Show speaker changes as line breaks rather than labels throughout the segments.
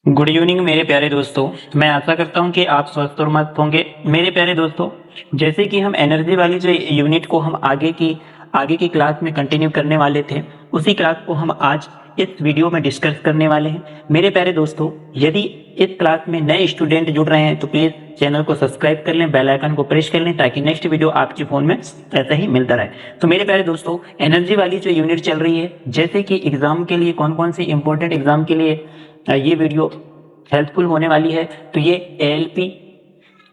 Good evening मेरे प्यारे दोस्तों। मैं आशा करता हूं कि आप स्वस्थ और मस्त होंगे। मेरे प्यारे दोस्तों, जैसे कि हम एनर्जी वाली जो यूनिट को हम आगे की क्लास में कंटिन्यू करने वाले थे, उसी क्लास को हम आज इस वीडियो में डिस्कस करने वाले हैं। मेरे प्यारे दोस्तों, यदि इस क्लास में नए स्टूडेंट जुड़ रहे हैं तो प्लीज़ चैनल को सब्सक्राइब कर लें, बेल आइकन को प्रेस कर लें ताकि नेक्स्ट वीडियो आपके फ़ोन में ऐसा ही मिलता रहे। तो मेरे प्यारे दोस्तों, एनर्जी वाली जो यूनिट चल रही है, जैसे कि एग्ज़ाम के लिए कौन कौन सी इंपॉर्टेंट एग्ज़ाम के लिए ये वीडियो हेल्पफुल होने वाली है, तो ये एएलपी,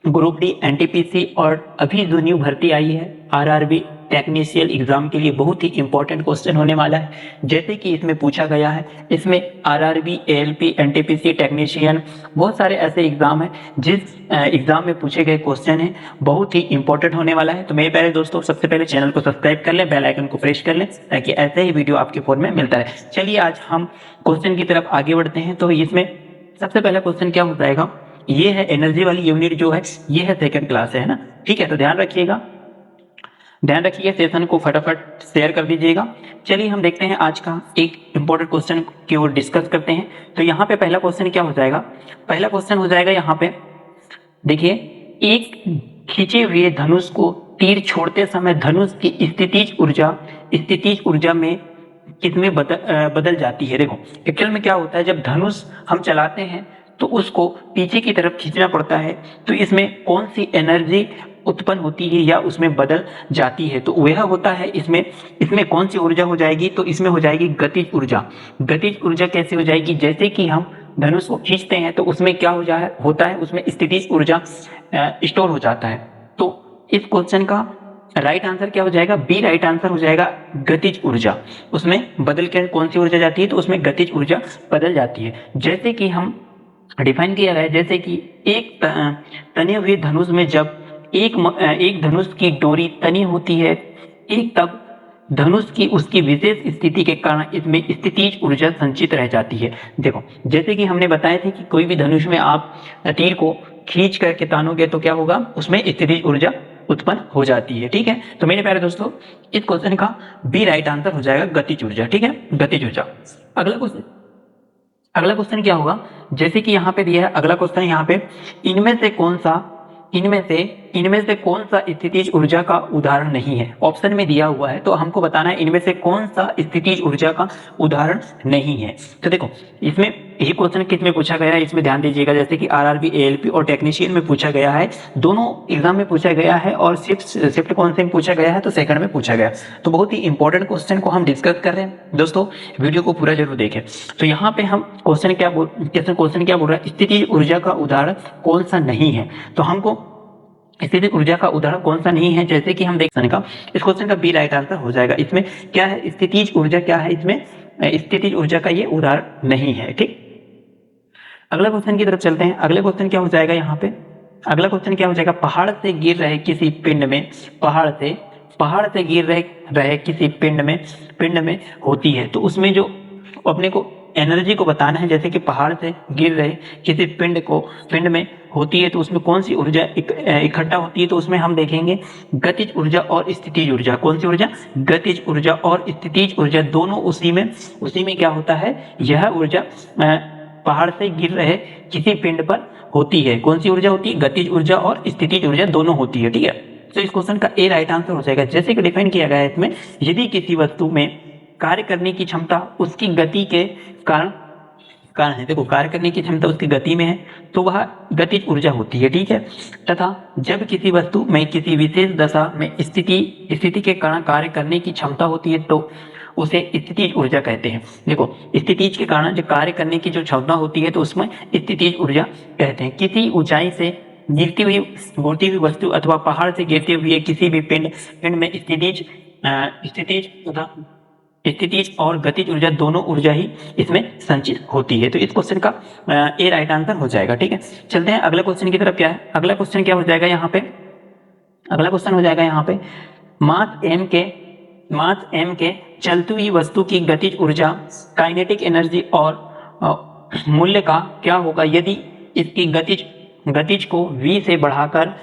ग्रुप डी, एनटीपीसी और अभी जो न्यू भर्ती आई है आरआरबी टेक्नीशियन एग्जाम के लिए बहुत ही इंपॉर्टेंट क्वेश्चन होने वाला है। जैसे कि इसमें पूछा गया है, इसमें आरआरबी, एएलपी, एनटीपीसी, टेक्नीशियन, बहुत सारे ऐसे एग्जाम हैं जिस एग्जाम में पूछे गए क्वेश्चन हैं बहुत ही इंपॉर्टेंट होने वाला है। तो मेरे प्यारे दोस्तों, सबसे पहले चैनल को सब्सक्राइब कर लें, बेल आइकन को प्रेस कर लें ताकि ऐसे ही वीडियो आपके फोन में मिलता रहे। चलिए आज हम क्वेश्चन की तरफ आगे बढ़ते हैं। तो इसमें सबसे पहला क्वेश्चन क्या हो जाएगा, ये है एनर्जी वाली यूनिट जो है, ये है सेकंड क्लास है ना। ठीक है, तो ध्यान रखिएगा, सेशन को फटाफट शेयर कर दीजिएगा। चलिए हम देखते हैं आज का एक इंपॉर्टेंट क्वेश्चन की ओर डिस्कस करते हैं। तो यहाँ पे पहला क्वेश्चन क्या हो जाएगा, पहला क्वेश्चन हो जाएगा यहाँ पे देखिए, एक खींचे हुए धनुष को तीर छोड़ते समय धनुष की स्थितिज ऊर्जा में किसमें बदल जाती है। देखो एक्चुअल में क्या होता है, जब धनुष हम चलाते हैं तो उसको पीछे की तरफ खींचना पड़ता है, तो इसमें कौन सी एनर्जी उत्पन्न होती है या उसमें बदल जाती है, तो वह होता है इसमें कौन सी ऊर्जा हो जाएगी, तो इसमें हो जाएगी गतिज ऊर्जा। गतिज ऊर्जा कैसे हो जाएगी, जैसे कि हम धनुष को खींचते हैं तो उसमें क्या होता है, उसमें स्थितिज ऊर्जा स्टोर हो जाता है। तो इस क्वेश्चन का राइट आंसर क्या हो जाएगा, बी राइट आंसर हो जाएगा, गतिज ऊर्जा। उसमें बदल के कौन सी ऊर्जा जाती है, तो उसमें गतिज ऊर्जा बदल जाती है। जैसे कि हम डिफाइन किया गया है, जैसे कि एक तने हुए धनुष में जब एक धनुष की डोरी तनी होती है, एक तब धनुष की उसकी विशेष स्थिति के कारण इसमें स्थितिज ऊर्जा संचित रह जाती है। देखो जैसे कि हमने बताया था कि कोई भी धनुष में आप तीर को खींच करके तानोगे तो क्या होगा, उसमें स्थितिज ऊर्जा उत्पन्न हो जाती है। ठीक है, तो मेरे प्यारे दोस्तों, इस क्वेश्चन का बी राइट आंसर हो जाएगा गतिज ऊर्जा। ठीक है, गतिज ऊर्जा। अगला क्वेश्चन क्या होगा, जैसे कि यहाँ पे दिया है अगला क्वेश्चन, यहाँ पे इनमें से कौन सा स्थितिज ऊर्जा का उदाहरण नहीं है। ऑप्शन में दिया हुआ है तो हमको बताना है इनमें से कौन सा स्थितिज ऊर्जा का उदाहरण नहीं है। तो देखो इसमें यही क्वेश्चन किस में पूछा गया है, इसमें ध्यान दीजिएगा। जैसे कि आरआरबी, एएलपी और टेक्नीशियन में पूछा गया है, दोनों एग्जाम में पूछा गया है, और शिफ्ट कौन से में पूछा गया है, तो सेकंड में पूछा गया। तो बहुत ही इंपॉर्टेंट क्वेश्चन को हम डिस्कस कर रहे हैं दोस्तों, वीडियो को पूरा जरूर देखें। तो यहाँ पे हम क्वेश्चन क्या बोल रहा है, स्थितिज ऊर्जा का उदाहरण कौन सा नहीं है। तो हमको स्थितिज ऊर्जा का उदाहरण कौन सा नहीं है, जैसे कि हम देख सकते हैं इस क्वेश्चन का बी राइट आंसर हो जाएगा। इसमें क्या है, स्थितिज ऊर्जा क्या है, इसमें स्थितिज ऊर्जा का ये उदाहरण नहीं है। ठीक, अगला क्वेश्चन की तरफ चलते हैं। अगले क्वेश्चन क्या हो जाएगा, यहाँ पे अगला क्वेश्चन क्या हो जाएगा, पहाड़ से गिर रहे किसी पिंड में किसी पिंड में होती है, तो उसमें जो अपने को एनर्जी को बताना है। जैसे कि पहाड़ से गिर रहे किसी पिंड में होती है, तो उसमें कौन सी ऊर्जा इकट्ठा होती है, तो उसमें हम देखेंगे गतिज ऊर्जा और स्थितिज ऊर्जा। कौन सी ऊर्जा, गतिज ऊर्जा और स्थितिज ऊर्जा, दोनों उसी में क्या होता है, यह ऊर्जा पहाड़ से गिर रहे किसी पिंड पर होती है। कौन सी ऊर्जा होती है, गतिज ऊर्जा और स्थितिज ऊर्जा दोनों होती है। ठीक है, तो इस क्वेश्चन का ए राइट आंसर हो जाएगा। जैसे कि डिफाइन किया गया है इसमें, यदि किसी वस्तु में कार्य करने की क्षमता उसकी गति के कारण है, देखो कार्य करने की क्षमता उसकी गति में है तो वह गतिज ऊर्जा होती है। ठीक है, तथा जब किसी वस्तु में किसी विशेष दशा में स्थिति के कारण कार्य करने की क्षमता होती है तो उसे स्थितिज ऊर्जा कहते हैं। देखो स्थितिज के कारण जो कार्य करने की जो क्षमता होती है तो उसमें स्थितिज ऊर्जा कहते हैं। किसी ऊंचाई से गिरती हुई वस्तु अथवा पहाड़ से गिरते हुए किसी भी पिंड में स्थितिज और गतिज ऊर्जा दोनों ऊर्जा ही इसमें संचित होती है। तो इस क्वेश्चन का ए राइट आंसर हो जाएगा। ठीक है, चलते हैं अगले क्वेश्चन की तरफ। क्या है अगला क्वेश्चन, क्या हो जाएगा यहाँ पे, अगला क्वेश्चन हो जाएगा यहाँ पे, मास एम के चलती हुई वस्तु की गतिज ऊर्जा, काइनेटिक एनर्जी और मूल्य का क्या होगा यदि इसकी गतिज को v से बढ़ाकर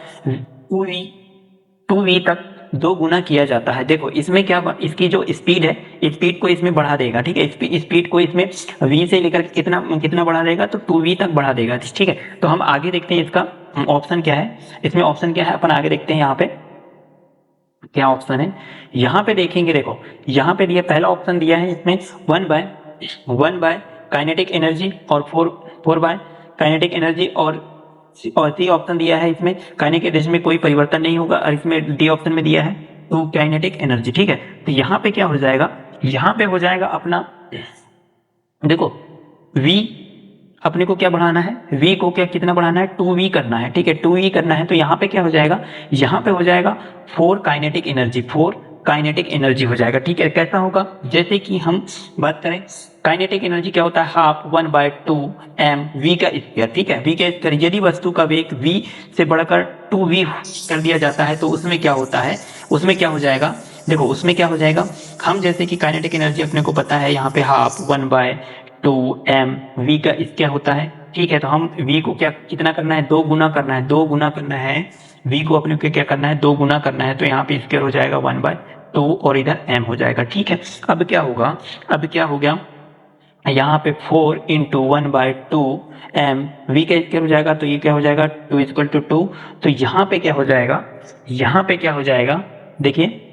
2v तक दो गुना किया जाता है। देखो इसमें क्या, इसकी जो स्पीड है, स्पीड को इसमें बढ़ा देगा, ठीक है, स्पीड को इसमें v से लेकर कितना कितना बढ़ा देगा, तो 2v तक बढ़ा देगा, ठीक है। तो हम आगे देखते हैं इसका ऑप्शन क्या है, इसमें ऑप्शन क्या है, अपन आगे देखते हैं यहाँ पे क्या ऑप्शन है। यहाँ पे देखेंगे, देखो यहाँ पे दिया, पहला ऑप्शन दिया है इसमें 1/1 काइनेटिक एनर्जी और 4 बाय काइनेटिक एनर्जी, और सी ऑप्शन दिया है इसमें काइनेटिक एनर्जी में कोई परिवर्तन नहीं होगा, और इसमें डी ऑप्शन में दिया है 2 काइनेटिक एनर्जी, ठीक है। तो यहाँ पे क्या हो जाएगा, यहाँ पे हो जाएगा अपना, देखो v अपने को क्या बढ़ाना है, v को क्या कितना बढ़ाना है, 2v करना है, ठीक है, 2v करना है। तो यहाँ पे क्या हो जाएगा, यहाँ पे हो जाएगा 4 काइनेटिक एनर्जी हो जाएगा, ठीक है। कैसा होगा, जैसे कि हम बात करें काइनेटिक एनर्जी क्या होता है, हाफ 1/2 v का स्क्वायर, ठीक है, v का स्क्वायर। यदि वस्तु का वेग v से बढ़कर 2v कर दिया जाता है तो उसमें क्या होता है, उसमें क्या हो जाएगा, देखो उसमें क्या हो जाएगा, हम जैसे कि काइनेटिक एनर्जी अपने को पता है यहाँ पे हाफ 1/2 v का स्क्वायर होता है, ठीक है। तो हम v को क्या कितना करना है, 2 गुना करना है, 2 गुना करना है, v को अपने को क्या करना है, 2 गुना करना है। तो यहाँ पे स्क्वायर हो जाएगा 1/2 और इधर m हो जाएगा, ठीक है। अब क्या होगा, अब क्या हो गया, यहाँ पे 4 × 1/2 v का स्क्वायर हो जाएगा, तो ये क्या हो जाएगा 2 = 2। तो यहाँ पे क्या हो जाएगा, यहाँ पे क्या हो जाएगा, देखिए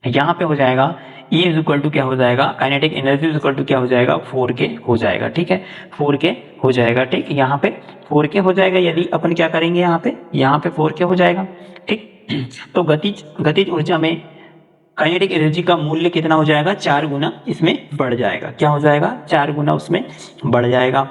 यहाँ पे हो जाएगा E = क्या हो जाएगा, काइनेटिक एनर्जी = क्या हो जाएगा, 4k हो जाएगा, ठीक है, 4k हो जाएगा, ठीक, यहाँ पे 4k हो जाएगा। यदि अपन क्या करेंगे, यहाँ पे 4k हो जाएगा, ठीक। तो गतिज ऊर्जा में काइनेटिक एनर्जी का मूल्य कितना हो जाएगा, 4 गुना इसमें बढ़ जाएगा, क्या हो जाएगा, 4 गुना उसमें बढ़ जाएगा।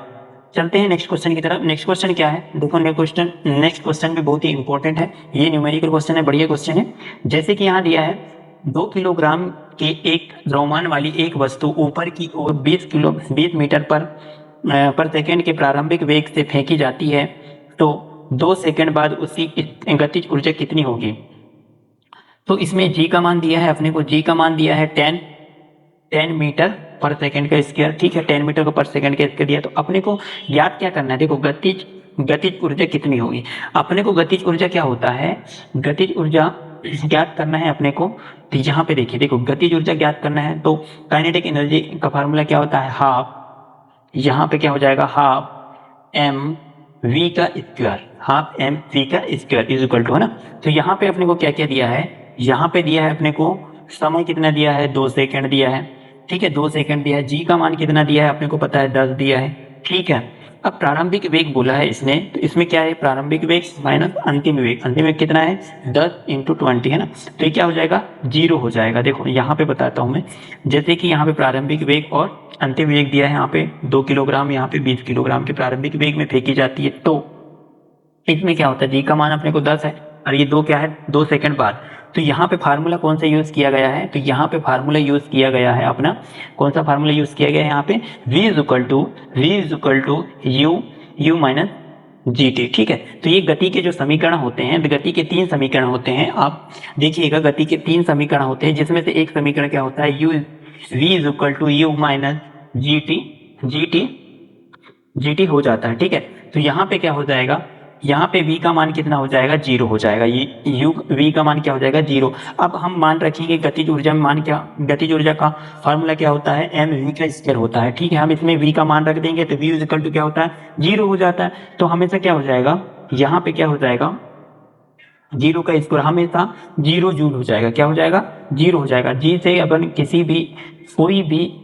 चलते हैं नेक्स्ट क्वेश्चन की तरफ। नेक्स्ट क्वेश्चन क्या है, देखो नेक्स्ट क्वेश्चन भी बहुत ही इंपॉर्टेंट है, ये न्यूमेरिकल क्वेश्चन है, बढ़िया क्वेश्चन है। जैसे कि यहाँ दिया है 2 किलोग्राम के एक द्रव्यमान वाली एक वस्तु ऊपर की ओर 20 मीटर पर सेकंड के प्रारंभिक वेग से फेंकी जाती है, तो 2 सेकंड बाद उसकी गतिज ऊर्जा कितनी होगी। तो इसमें g का मान दिया है अपने को, g का मान दिया है 10 मीटर पर सेकंड का स्क्वायर, ठीक है, 10 मीटर पर सेकंड का स्क्वायर दिया। तो अपने को ज्ञात क्या करना है, देखो गतिज ऊर्जा कितनी होगी। अपने को गतिज ऊर्जा क्या होता है, गतिज ऊर्जा ज्ञात करना है अपने को। तो यहाँ पे देखिए, देखो गतिज ऊर्जा ज्ञात करना है तो काइनेटिक एनर्जी का फार्मूला क्या होता है, हाफ, यहाँ पे क्या हो जाएगा, हाफ mv का स्क्वायर, हाफ mv का स्क्वायर इज इक्वल टू, है ना। तो यहाँ पे अपने को क्या क्या दिया है, यहाँ पे दिया है अपने को समय कितना दिया है, 2 सेकंड दिया है, ठीक है, 2 सेकंड दिया है। g का मान कितना दिया है अपने को पता है, 10 दिया है, ठीक है। अब प्रारंभिक वेग बोला है इसने, तो इसमें क्या है, प्रारंभिक वेग माइनस अंतिम वेग कितना है, 10 × 20, है ना। तो ये क्या हो जाएगा, 0 हो जाएगा। देखो यहाँ पे बताता हूँ मैं, जैसे कि यहाँ पे प्रारंभिक वेग और अंतिम वेग दिया है, यहाँ पे 2 किलोग्राम, यहाँ पे 20 किलोग्राम के प्रारंभिक वेग में फेंकी जाती है, तो इसमें क्या होता है, g का मान अपने को 10 है और ये 2 क्या है, 2 सेकंड बाद। तो यहाँ पे फार्मूला कौन सा यूज किया गया है, तो यहाँ पे फार्मूला यूज किया गया है अपना, कौन सा फार्मूला यूज किया गया है यहाँ पे, v = u - gt, ठीक है। तो ये गति के जो समीकरण होते हैं, गति के 3 समीकरण होते हैं, आप देखिएगा गति के 3 समीकरण होते हैं, जिसमें से एक समीकरण क्या होता है, v = u - gt हो जाता है, ठीक है। तो यहाँ पे क्या हो जाएगा, यहाँ पे v का मान कितना हो जाएगा, 0 हो जाएगा, ये v का मान क्या हो जाएगा, 0। अब हम मान रखेंगे गतिज ऊर्जा में मान क्या, गतिज ऊर्जा का फॉर्मूला क्या होता है, mv का स्क्वायर होता है, ठीक है। हम इसमें v का मान रख देंगे तो v = क्या होता है, 0 हो जाता है। तो हमेशा क्या हो जाएगा, यहाँ पे क्या हो जाएगा, 0 का स्क्वायर हमेशा 0 जूल हो जाएगा, क्या हो जाएगा, 0 हो जाएगा। g से अपन किसी भी कोई भी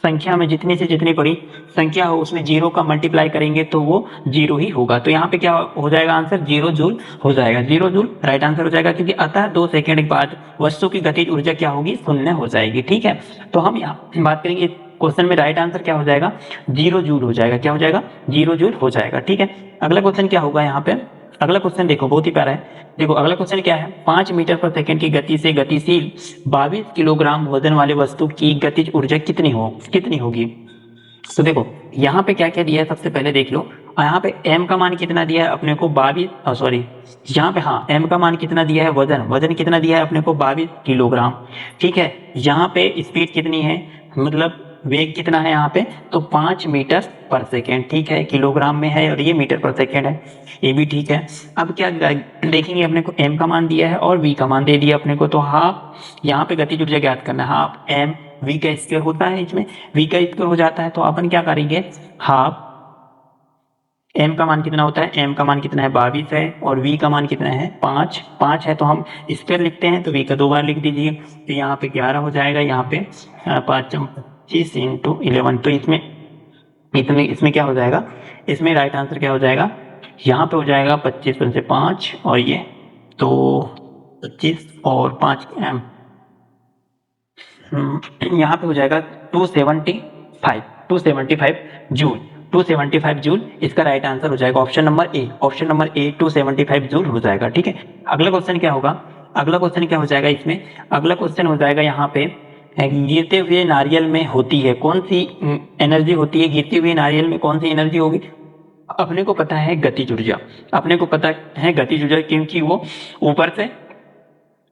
संख्या में जितनी से जितनी बड़ी संख्या हो उसमें 0 का मल्टीप्लाई करेंगे तो वो 0 ही होगा। तो यहाँ पे क्या हो जाएगा आंसर, 0 जूल हो जाएगा, 0 जूल राइट आंसर हो जाएगा, क्योंकि अतः 2 सेकंड के बाद वस्तु की गतिज ऊर्जा क्या होगी, 0 हो जाएगी, ठीक है। तो हम यहाँ बात करेंगे क्वेश्चन में राइट आंसर क्या हो जाएगा, 0 जूल हो जाएगा, क्या हो जाएगा, 0 जूल हो जाएगा, ठीक है। अगला क्वेश्चन क्या होगा यहाँ पे, अगला क्वेश्चन देखो बहुत ही प्यारा है। देखो अगला क्वेश्चन क्या है, 5 मीटर पर सेकंड की गति से गतिशील 22 किलोग्राम वजन वाले वस्तु की गतिज ऊर्जा कितनी होगी। तो देखो यहाँ पे क्या क्या दिया है, सबसे पहले देख लो। यहाँ पे m का मान कितना दिया है अपने को, 22, यहाँ पे हाँ m का मान कितना दिया है, वजन कितना दिया है अपने को, 22 किलोग्राम, ठीक है। यहाँ पे स्पीड कितनी है, मतलब वेग कितना है यहाँ पे, तो 5 मीटर पर सेकेंड, ठीक है, किलोग्राम में है और ये मीटर पर सेकेंड है, ये भी ठीक है। अब क्या देखेंगे, अपने को m का मान दिया है और v का मान दे दिया अपने को, तो हाफ यहाँ पे गतिज ऊर्जा ज्ञात करना है, हाफ m v का स्क्वायर होता है, इसमें v का स्क्वायर हो जाता है, तो अपन क्या करेंगे, हाफ m का मान कितना होता है, m का मान कितना है 22 है और v का मान कितना है 5 है, तो हम स्क्वायर लिखते हैं तो v का 2 बार लिख दीजिए, तो यहाँ पे 11 हो जाएगा, यहाँ पे 5 25 इंटू 11, तो इसमें क्या हो जाएगा, इसमें राइट आंसर क्या हो जाएगा, यहाँ पे हो जाएगा 25 में से 5 और ये तो 25 और 5 m, यहाँ पे हो जाएगा 275 जूल, 275 जूल इसका राइट आंसर हो जाएगा, ऑप्शन नंबर ए 275 जूल हो जाएगा, ठीक है। अगला क्वेश्चन क्या होगा, अगला क्वेश्चन क्या हो जाएगा इसमें, अगला क्वेश्चन हो जाएगा यहाँ पे, गिरते हुए नारियल में होती है कौन सी एनर्जी होती है, गिरते हुए नारियल में कौन सी एनर्जी होगी, अपने को पता है गतिज ऊर्जा, अपने को पता है गतिज ऊर्जा, क्योंकि वो ऊपर से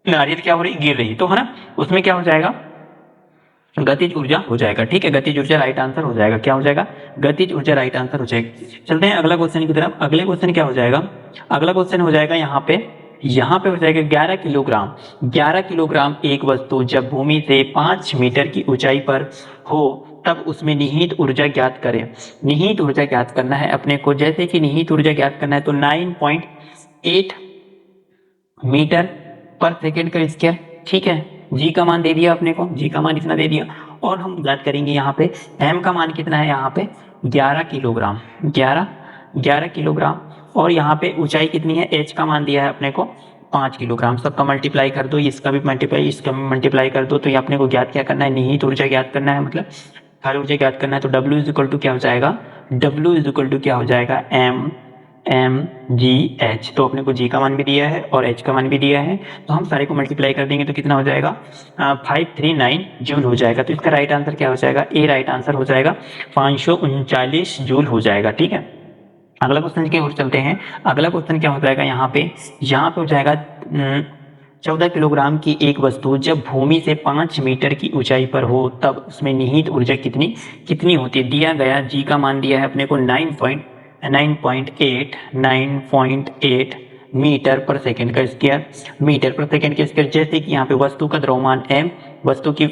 नारियल क्या हो रही, गिर रही, तो है ना, उसमें क्या हो जाएगा, गतिज ऊर्जा हो जाएगा, ठीक है, गतिज ऊर्जा राइट आंसर हो जाएगा, क्या हो जाएगा, गतिज ऊर्जा राइट आंसर हो जाएगा। चलते हैं अगला क्वेश्चन की तरफ, अगले क्वेश्चन क्या हो जाएगा, अगला क्वेश्चन हो जाएगा यहाँ पे हो जाएगा 11 किलोग्राम एक वस्तु जब भूमि से 5 मीटर की ऊंचाई पर हो तब उसमें निहित ऊर्जा ज्ञात करें। निहित ऊर्जा ज्ञात करना है अपने को, जैसे कि निहित ऊर्जा ज्ञात करना है तो 9.8 मीटर पर सेकेंड का स्क्वायर, ठीक है, जी का मान दे दिया अपने को, जी का मान इतना दे दिया, और हम ज्ञात करेंगे यहाँ पे एम का मान कितना है, यहाँ पे 11 किलोग्राम, 11 किलोग्राम, और यहाँ पे ऊंचाई कितनी है, एच का मान दिया है अपने को 5 किलोग्राम, सबका मल्टीप्लाई कर दो, इसका भी मल्टीप्लाई कर दो, तो ये अपने को ज्ञात क्या करना है, निहित ऊर्जा ज्ञात करना है, मतलब कार्य ऊर्जा ज्ञात करना है, तो W इज इक्वल टू क्या हो जाएगा, W इज इक्वल टू क्या हो जाएगा, एम जी एच, तो अपने को जी का मान भी दिया है और एच का मान भी दिया है, तो हम सारे को मल्टीप्लाई कर देंगे तो कितना हो जाएगा, 539 जूल हो जाएगा, तो इसका राइट आंसर क्या हो जाएगा, ए राइट आंसर हो जाएगा, 539 जूल हो जाएगा, ठीक है। अगला क्वेश्चन की ओर चलते हैं, अगला क्वेश्चन क्या हो जाएगा यहाँ पे हो जाएगा 14 किलोग्राम की एक वस्तु जब भूमि से 5 मीटर की ऊंचाई पर हो तब उसमें निहित ऊर्जा कितनी होती है, दिया गया, जी का मान दिया है अपने को 9.8 मीटर पर सेकंड का स्क्वायर, मीटर पर सेकंड के स्क्वायर, जैसे कि यहाँ पे वस्तु का द्रव्यमान m, वस्तु की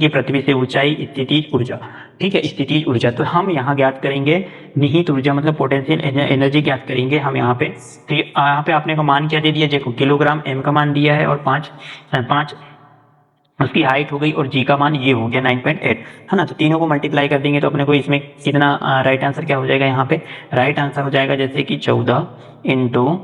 पृथ्वी से ऊंचाई, स्थितिज ऊर्जा, ठीक है, स्थितिज ऊर्जा, तो हम यहाँ ज्ञात करेंगे निहित ऊर्जा मतलब पोटेंशियल एनर्जी ज्ञात करेंगे हम यहाँ पे, तो यहाँ पे आपने को मान क्या दे दिया, देखो किलोग्राम m का मान दिया है और 5 उसकी हाइट हो गई और जी का मान ये हो गया 9.8, है ना, तो तीनों को मल्टीप्लाई कर देंगे तो अपने को इसमें कितना राइट आंसर क्या हो जाएगा, यहाँ पे राइट आंसर हो जाएगा जैसे कि 14 इंटू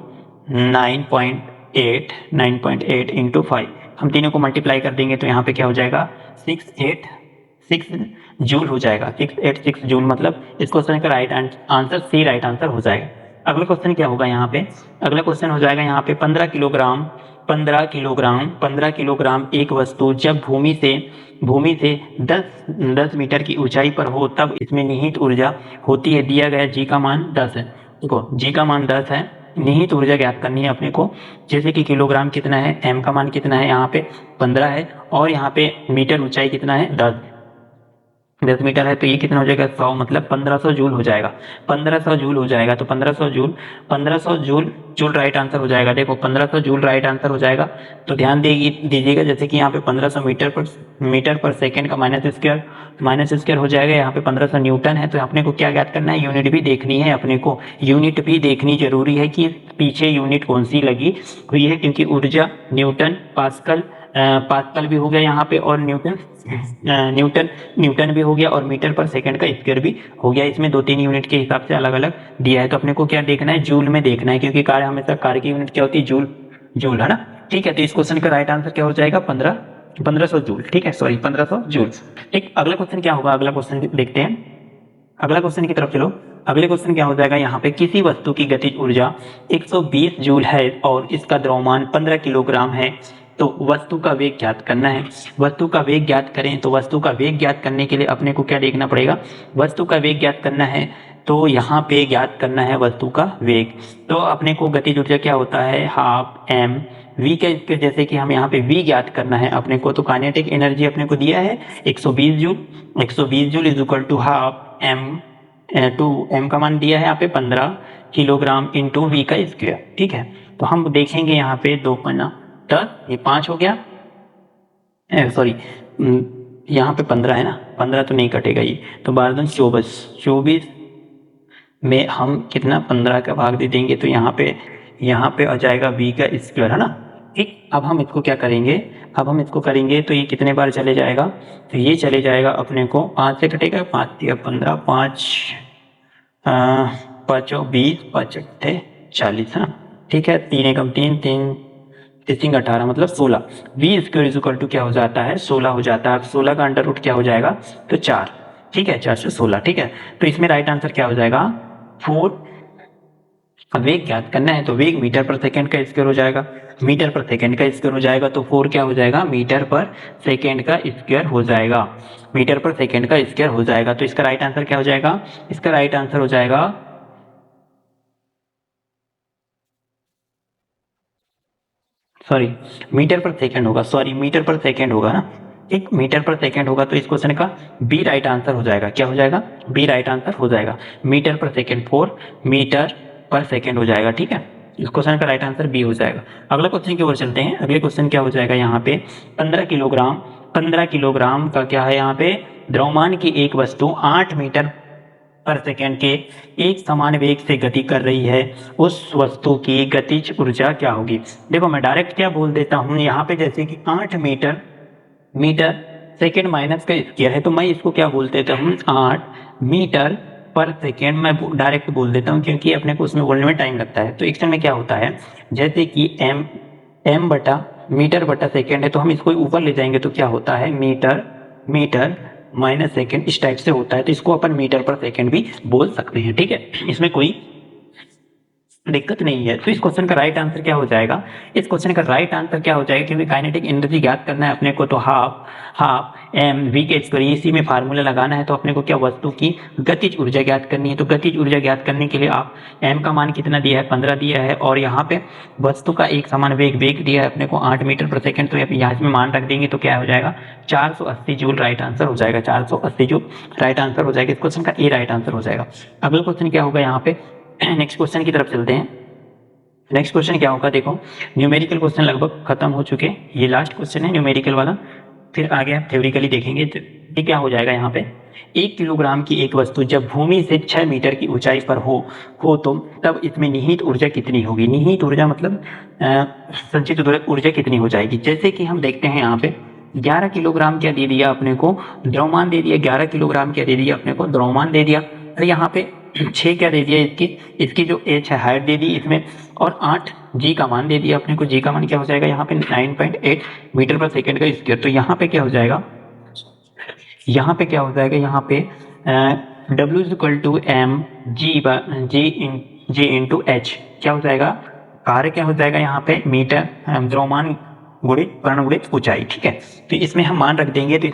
9.8 इंटू 5, हम तीनों को मल्टीप्लाई कर देंगे तो यहाँ पे क्या हो जाएगा 686 जूल हो जाएगा, 686 जूल, मतलब इस क्वेश्चन का right answer C right answer हो जाएगा। अगला क्वेश्चन क्या होगा यहाँ पे, अगला क्वेश्चन हो जाएगा यहाँ पे 15 किलोग्राम एक वस्तु जब भूमि से 10 मीटर की ऊंचाई पर हो तब इसमें निहित ऊर्जा होती है, दिया गया जी का मान 10 है, देखो जी का मान 10 है, निहित ऊर्जा ज्ञात करनी है अपने को, जैसे कि किलोग्राम कितना है, एम का मान कितना है, यहाँ पे 15 है और यहाँ पे मीटर ऊंचाई कितना है 10 मीटर है, तो ये कितना हो जाएगा 100, मतलब 1500 जूल हो जाएगा, 1500 जूल हो जाएगा, तो 1500 जूल राइट आंसर हो जाएगा, देखो 1500 जूल राइट आंसर हो जाएगा, तो ध्यान दीजिएगा, जैसे कि यहाँ पे 1500 मीटर पर सेकंड का माइनस स्क्वायर हो जाएगा, यहाँ पे 1500 न्यूटन है, तो अपने को क्या ज्ञात करना है, यूनिट भी देखनी है अपने को, यूनिट भी देखनी जरूरी है कि पीछे यूनिट कौन सी लगी हुई है, क्योंकि ऊर्जा न्यूटन पास्कल भी हो गया यहाँ पे, और न्यूटन भी हो गया, और मीटर पर सेकंड का स्क्वायर भी हो गया, इसमें 2-3 यूनिट के हिसाब से अलग अलग दिया है, तो अपने को क्या देखना है, जूल में देखना है, क्योंकि कार्य हमेशा कार्य की यूनिट क्या होती है, जूल, है ना, ठीक है, तो इस क्वेश्चन का राइट आंसर क्या हो जाएगा 1500 जूल, ठीक है, सॉरी 1500 जूल, ठीक। अगला क्वेश्चन क्या होगा, अगला क्वेश्चन देखते हैं, अगला क्वेश्चन की तरफ चलो। अगले क्वेश्चन क्या हो जाएगा, यहाँ पे किसी वस्तु की गतिज ऊर्जा 120 जूल है और इसका द्रव्यमान 15 किलोग्राम है, तो वस्तु का वेग ज्ञात करना है। वस्तु का वेग ज्ञात करें तो वस्तु का वेग ज्ञात करने के लिए अपने को क्या देखना पड़ेगा, वस्तु का वेग ज्ञात करना है तो यहाँ पे ज्ञात करना है वस्तु का वेग। तो अपने को गतिज ऊर्जा क्या होता है, हाफ एम वी के, जैसे कि हम यहाँ पे वी ज्ञात करना है अपने को, तो काइनेटिक एनर्जी अपने को दिया है 120 joule. 120 joule is equal to half m two m का मान दिया है यहाँ पे 15 किलोग्राम इंटू वी का स्क्वायर। ठीक है, तो हम देखेंगे यहाँ पे 2 पन्ना 10, ये 5 हो गया, सॉरी यहाँ पे 15 है ना, 15 तो नहीं कटेगा ये, तो 12 24, 24 में हम कितना 15 का भाग दे देंगे, तो यहाँ पे आ जाएगा v का स्क्वायर, है ना। ठीक, अब हम इसको क्या करेंगे, अब हम इसको करेंगे तो ये कितने बार चले जाएगा, तो ये चले जाएगा अपने को 5 से कटेगा, 5 या 15, 5 5 20, 5 40, है ना। ठीक है, 3 एकम 3, 3 3 18 मतलब 16, v square is equal to क्या हो जाता है 16 हो जाता है। 16 का अंडर रूट क्या हो जाएगा, तो 4। ठीक है, 4 से 16। ठीक है, तो इसमें राइट आंसर क्या हो जाएगा 4। वेग ज्ञात करना है तो वेग मीटर पर सेकंड का स्क्वायर हो जाएगा, मीटर पर सेकंड का स्क्वायर हो जाएगा, तो 4 क्या हो जाएगा मीटर पर सेकंड का स्क्वायर हो जाएगा, मीटर पर सेकंड का स्क्वायर हो जाएगा। तो इसका राइट आंसर क्या हो जाएगा, इसका राइट आंसर हो जाएगा मीटर पर सेकंड होगा, मीटर पर सेकंड होगा ना। एक मीटर पर सेकंड होगा, तो इस क्वेश्चन का बी राइट आंसर हो जाएगा। क्या हो जाएगा, बी राइट आंसर हो जाएगा, मीटर पर सेकंड 4 मीटर पर सेकंड हो जाएगा। ठीक है, इस क्वेश्चन का राइट आंसर बी हो जाएगा। अगला क्वेश्चन की ओर चलते हैं। अगले क्वेश्चन क्या हो जाएगा, यहाँ पे 15 किलोग्राम का क्या है, यहाँ पे द्रव्यमान की एक वस्तु 8 मीटर पर सेकंड के एक समान वेग से गति कर रही है, उस वस्तु की गतिज ऊर्जा क्या होगी। देखो मैं डायरेक्ट क्या बोल देता हूँ यहाँ पे, जैसे कि 8 मीटर सेकंड माइनस का स्क्वायर है, तो मैं इसको क्या बोल देता हूँ 8 मीटर पर सेकेंड, मैं डायरेक्ट बोल देता हूँ क्योंकि अपने को उसमें बोलने में टाइम लगता है। तो एक्शन में क्या होता है, जैसे कि एम बटा मीटर बटा सेकेंड है, तो हम इसको ऊपर ले जाएंगे तो क्या होता है मीटर माइनस सेकेंड, इस टाइप से होता है। तो इसको अपन मीटर पर सेकेंड भी बोल सकते हैं। ठीक है, इसमें कोई दिक्कत नहीं है। तो इस क्वेश्चन का राइट आंसर क्या हो जाएगा, इस क्वेश्चन का राइट आंसर क्या हो जाएगा, क्योंकि काइनेटिक एनर्जी ज्ञात करना है अपने को, तो हाफ एम वी के स्क्वायर, इसी में फार्मूला लगाना है। तो अपने को क्या वस्तु की गतिज ऊर्जा ज्ञात करनी है। तो गतिज ऊर्जा ज्ञात करने के लिए आप एम का मान कितना दिया है 15 दिया है, और यहाँ पे वस्तु का एक समान वेग दिया है अपने को 8 मीटर पर सेकेंड, तो यहाँ इसमें मान रख देंगे तो क्या हो जाएगा 480 जूल राइट आंसर हो जाएगा, 480 जूल राइट आंसर हो जाएगा। इस क्वेश्चन का ए राइट आंसर हो जाएगा। अगला क्वेश्चन क्या होगा, यहाँ पे नेक्स्ट क्वेश्चन की तरफ चलते हैं। नेक्स्ट क्वेश्चन क्या होगा, देखो न्यूमेरिकल क्वेश्चन लगभग खत्म हो चुके, ये लास्ट क्वेश्चन है न्यूमेरिकल वाला, फिर आगे आप थ्योरिकली देखेंगे। तो ये क्या हो जाएगा, यहाँ पे 1 किलोग्राम की एक वस्तु जब भूमि से 6 मीटर की ऊंचाई पर हो तो तब इसमें निहित ऊर्जा कितनी होगी। निहित ऊर्जा मतलब संचित ऊर्जा कितनी हो जाएगी। जैसे कि हम देखते हैं यहाँ पे 11 किलोग्राम क्या दे दिया अपने को, द्रव्यमान दे दिया, 11 किलोग्राम क्या दे दिया अपने को, द्रव्यमान दे दिया। और यहाँ पे 6 क्या दे दिया, इसकी जो एच है हाइट दे दी इसमें, और 8 जी का मान दे दिया अपने को। जी का मान क्या हो जाएगा यहाँ पे 9.8 मीटर पर सेकेंड का स्क्वायर। तो यहाँ पे क्या हो जाएगा, यहाँ पे क्या हो जाएगा, यहाँ पे W is equal to m g into h क्या हो जाएगा, कार्य क्या हो जाएगा यहाँ पे मीटर द्रव्यमान गुणित पर्ण गुणित ऊंचाई। ठीक है, तो इसमें हम मान रख देंगे, तो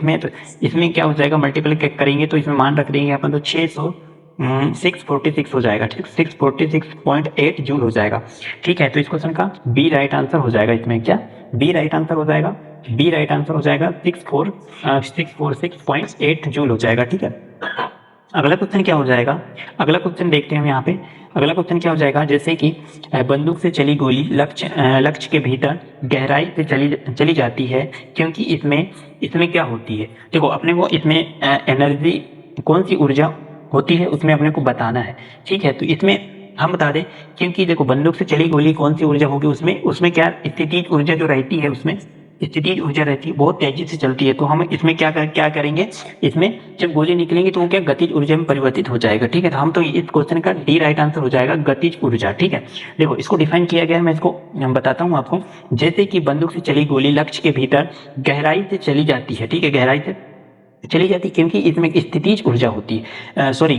इसमें क्या हो जाएगा, मल्टीपल करेंगे तो इसमें मान रख देंगे अपन, तो 646 हो जाएगा। ठीक, 646.8 जूल हो जाएगा। ठीक है, तो इस क्वेश्चन का बी राइट आंसर हो जाएगा। इसमें क्या बी राइट आंसर हो जाएगा, बी राइट आंसर हो जाएगा 646.8 जूल हो जाएगा। ठीक है, अगला क्वेश्चन क्या हो जाएगा, अगला क्वेश्चन देखते हैं हम यहाँ पे। अगला क्वेश्चन क्या हो जाएगा, जैसे कि बंदूक से चली गोली लक्ष्य के भीतर गहराई से चली जाती है, क्योंकि इसमें क्या होती है, देखो अपने को इसमें एनर्जी कौन सी ऊर्जा होती है उसमें अपने को बताना है। ठीक है, तो इसमें हम बता दें, क्योंकि देखो बंदूक से चली गोली कौन सी ऊर्जा होगी, उसमें क्या स्थितिज ऊर्जा जो रहती है, उसमें स्थितिज ऊर्जा रहती है, बहुत तेजी से चलती है। तो हम इसमें क्या करेंगे, इसमें जब गोली निकलेंगी तो वो क्या गतिज ऊर्जा में परिवर्तित हो जाएगा। ठीक है, तो हम तो इस क्वेश्चन का डी राइट आंसर हो जाएगा गतिज ऊर्जा। ठीक है, देखो इसको डिफाइन किया गया है, मैं इसको बताता हूँ आपको। जैसे कि बंदूक से चली गोली लक्ष्य के भीतर गहराई से चली जाती है। ठीक है, गहराई से चली जाती, क्योंकि इसमें स्थितिज ऊर्जा होती है,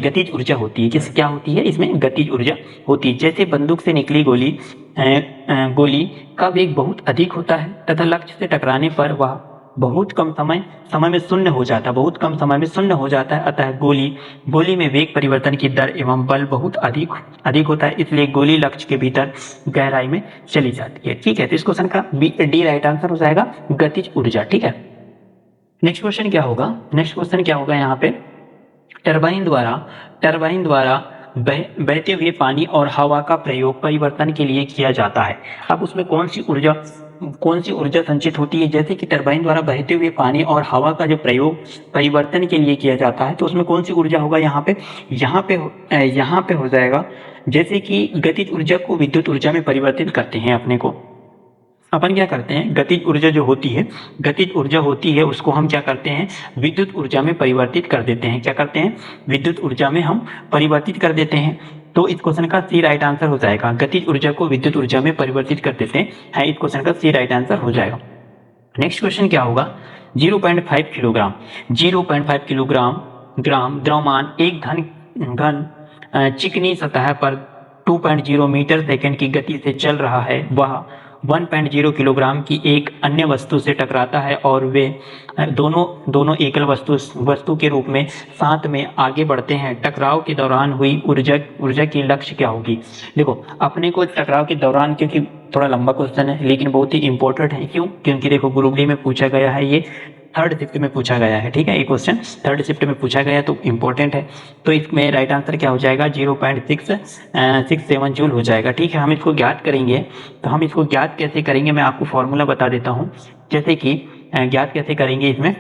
गतिज ऊर्जा होती है। किस क्या होती है, इसमें गतिज ऊर्जा होती है। जैसे बंदूक से निकली गोली का वेग बहुत अधिक होता है तथा लक्ष्य से टकराने पर वह बहुत कम समय में शून्य हो जाता है, बहुत कम समय में शून्य हो जाता है। अतः गोली में वेग परिवर्तन की दर एवं बल बहुत अधिक होता है, इसलिए गोली लक्ष्य के भीतर गहराई में चली जाती है। ठीक है, तो इस क्वेश्चन का डी राइट आंसर हो जाएगा, गतिज ऊर्जा। ठीक है, नेक्स्ट क्वेश्चन क्या होगा यहाँ पे, टरबाइन द्वारा बहते हुए पानी और हवा का प्रयोग परिवर्तन के लिए किया जाता है। अब उसमें कौन सी ऊर्जा संचित होती है? जैसे कि टरबाइन द्वारा बहते हुए पानी और हवा का जो प्रयोग परिवर्तन के लिए किया जाता है, तो उसमें कौन सी ऊर्जा होगा? यहाँ पे हो जाएगा, जैसे कि गतिज ऊर्जा को विद्युत ऊर्जा में परिवर्तित करते हैं। अपन क्या करते हैं, गतिज ऊर्जा होती है उसको हम क्या करते हैं, विद्युत ऊर्जा में परिवर्तित कर देते हैं। क्या करते हैं? विद्युत ऊर्जा में हम परिवर्तित कर देते हैं। तो इस क्वेश्चन का सी राइट आंसर हो जाएगा, गतिज ऊर्जा को विद्युत ऊर्जा में परिवर्तित कर देते हैं। इस क्वेश्चन का सी राइट आंसर हो जाएगा। नेक्स्ट क्वेश्चन क्या होगा, 0.5 किलोग्राम द्रव्यमान एक घन चिकनी सतह पर 2.0 मीटर सेकंड की गति से चल रहा है। वह 1.0 किलोग्राम की एक अन्य वस्तु से टकराता है और वे दोनों एकल वस्तु के रूप में साथ में आगे बढ़ते हैं। टकराव के दौरान हुई ऊर्जा की लक्ष्य क्या होगी? देखो, अपने को टकराव के दौरान, क्योंकि थोड़ा लंबा क्वेश्चन है लेकिन बहुत ही इंपॉर्टेंट है। क्यों? क्योंकि देखो, ग्रुप डी में पूछा गया है, ये थर्ड शिफ्ट में पूछा गया है। ठीक है, ये क्वेश्चन थर्ड शिफ्ट में पूछा गया तो इंपॉर्टेंट है। तो इसमें राइट आंसर क्या हो जाएगा, 0.667 जूल हो जाएगा। ठीक है, हम इसको ज्ञात करेंगे। तो हम इसको ज्ञात कैसे करेंगे, मैं आपको फॉर्मूला बता देता हूँ। जैसे कि ज्ञात कैसे करेंगे, इसमें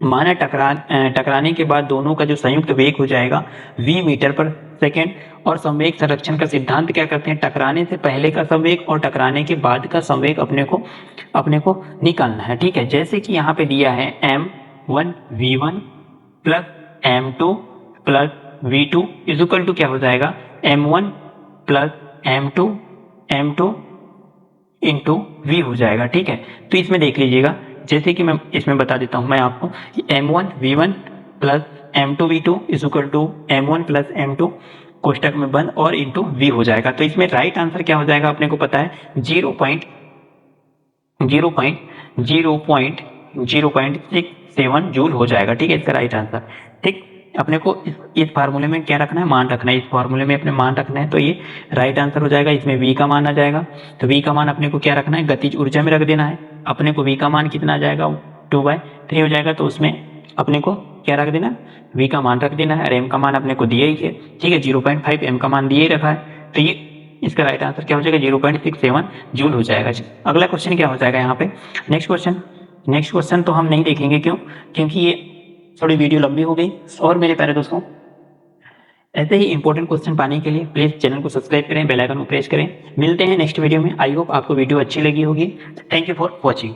माना टकराने के बाद दोनों का जो संयुक्त वेग हो जाएगा v मीटर पर सेकेंड। और संवेग संरक्षण का सिद्धांत क्या करते हैं, टकराने से पहले का संवेग और टकराने के बाद का संवेग अपने को निकालना है। ठीक है, जैसे कि यहाँ पे दिया है m1 v1 plus m2 plus v2 equal to क्या हो जाएगा, m1 plus m2 into v हो जाएगा। ठीक है, तो इसमें देख लीजिएगा, जैसे कि मैं इसमें बता देता हूं मैं आपको, m1 v1 plus m2 v2 is equal to m1 plus m2 कोष्टक में बंद और इंटू v हो जाएगा। तो इसमें राइट आंसर क्या हो जाएगा, अपने को पता है 0.067 जूल हो जाएगा। ठीक है, इसका राइट आंसर। ठीक, अपने को इस फार्मूले में क्या रखना है, मान रखना है। इस फार्मूले में अपने मान रखना है, तो ये राइट आंसर हो जाएगा। इसमें v का मान आ जाएगा, तो v का मान अपने को क्या रखना है, गतिज ऊर्जा में रख देना है। अपने को v का मान कितना आ जाएगा, 2/3 हो जाएगा। तो उसमें अपने को क्या रख देना, v का मान रख देना है। और m का मान अपने को दिया ही है। ठीक है, 0.5 m का मान दिया ही रखा है। तो ये इसका राइट आंसर क्या हो जाएगा, 0.67 जूल हो जाएगा। अगला क्वेश्चन क्या हो जाएगा यहाँ पे, नेक्स्ट क्वेश्चन तो हम नहीं देखेंगे। क्यों? क्योंकि ये थोड़ी वीडियो लंबी हो गई। और मेरे प्यारे दोस्तों, ऐसे ही इंपॉर्टेंट क्वेश्चन पाने के लिए प्लीज चैनल को सब्सक्राइब करें, बेल आइकन को प्रेस करें। मिलते हैं नेक्स्ट वीडियो में। आई होप आपको वीडियो अच्छी लगी होगी। Thank you for watching.